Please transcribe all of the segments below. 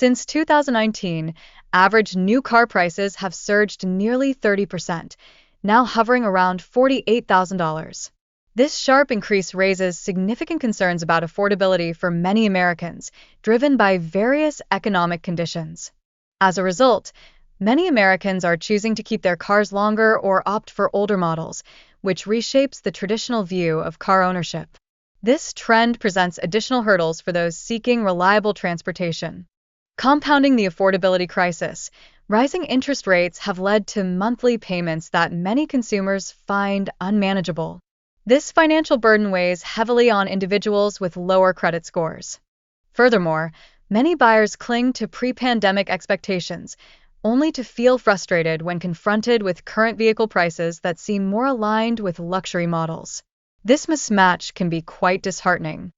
Since 2019, average new car prices have surged nearly 30%, now hovering around $48,000. This sharp increase raises significant concerns about affordability for many Americans, driven by various economic conditions. As a result, many Americans are choosing to keep their cars longer or opt for older models, which reshapes the traditional view of car ownership. This trend presents additional hurdles for those seeking reliable transportation. Compounding the affordability crisis, rising interest rates have led to monthly payments that many consumers find unmanageable. This financial burden weighs heavily on individuals with lower credit scores. Furthermore, many buyers cling to pre-pandemic expectations, only to feel frustrated when confronted with current vehicle prices that seem more aligned with luxury models. This mismatch can be quite disheartening.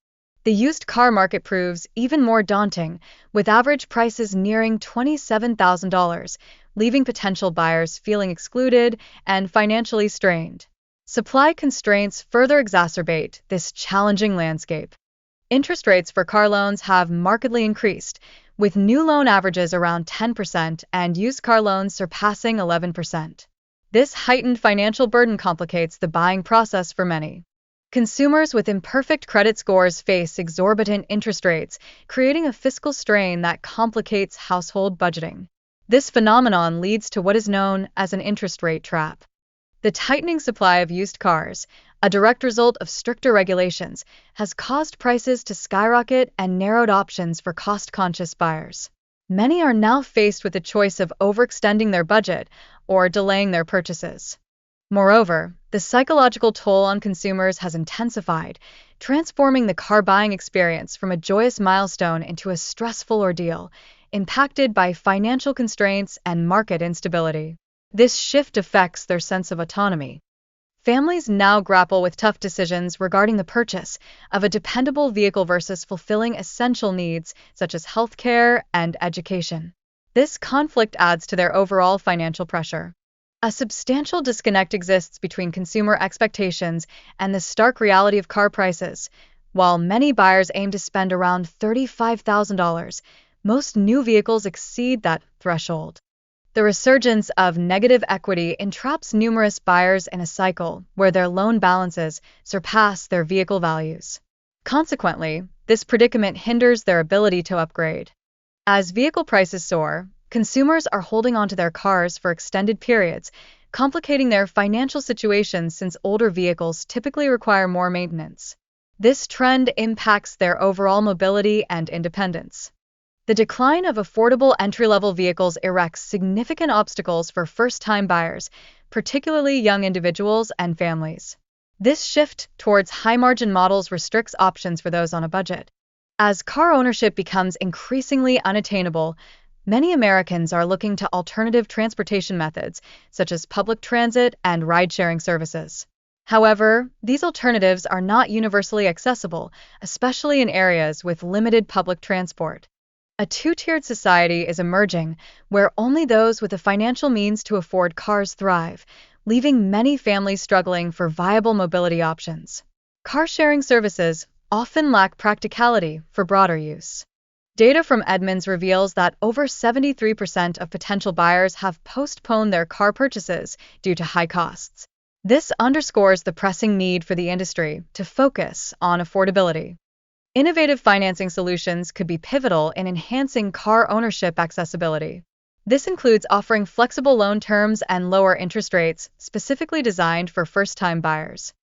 The used car market proves even more daunting, with average prices nearing $27,000, leaving potential buyers feeling excluded and financially strained. Supply constraints further exacerbate this challenging landscape. Interest rates for car loans have markedly increased, with new loan averages around 10% and used car loans surpassing 11%. This heightened financial burden complicates the buying process for many. Consumers with imperfect credit scores face exorbitant interest rates, creating a fiscal strain that complicates household budgeting. This phenomenon leads to what is known as an interest rate trap. The tightening supply of used cars, a direct result of stricter regulations, has caused prices to skyrocket and narrowed options for cost-conscious buyers. Many are now faced with the choice of overextending their budget or delaying their purchases. Moreover, the psychological toll on consumers has intensified, transforming the car buying experience from a joyous milestone into a stressful ordeal, impacted by financial constraints and market instability. This shift affects their sense of autonomy. Families now grapple with tough decisions regarding the purchase of a dependable vehicle versus fulfilling essential needs such as healthcare and education. This conflict adds to their overall financial pressure. A substantial disconnect exists between consumer expectations and the stark reality of car prices. While many buyers aim to spend around $35,000, most new vehicles exceed that threshold. The resurgence of negative equity entraps numerous buyers in a cycle where their loan balances surpass their vehicle values. Consequently, this predicament hinders their ability to upgrade. As vehicle prices soar, consumers are holding onto their cars for extended periods, complicating their financial situations since older vehicles typically require more maintenance. This trend impacts their overall mobility and independence. The decline of affordable entry-level vehicles erects significant obstacles for first-time buyers, particularly young individuals and families. This shift towards high-margin models restricts options for those on a budget. As car ownership becomes increasingly unattainable, many Americans are looking to alternative transportation methods, such as public transit and ride-sharing services. However, these alternatives are not universally accessible, especially in areas with limited public transport. A two-tiered society is emerging, where only those with the financial means to afford cars thrive, leaving many families struggling for viable mobility options. Car-sharing services often lack practicality for broader use. Data from Edmunds reveals that over 73% of potential buyers have postponed their car purchases due to high costs. This underscores the pressing need for the industry to focus on affordability. Innovative financing solutions could be pivotal in enhancing car ownership accessibility. This includes offering flexible loan terms and lower interest rates specifically designed for first-time buyers.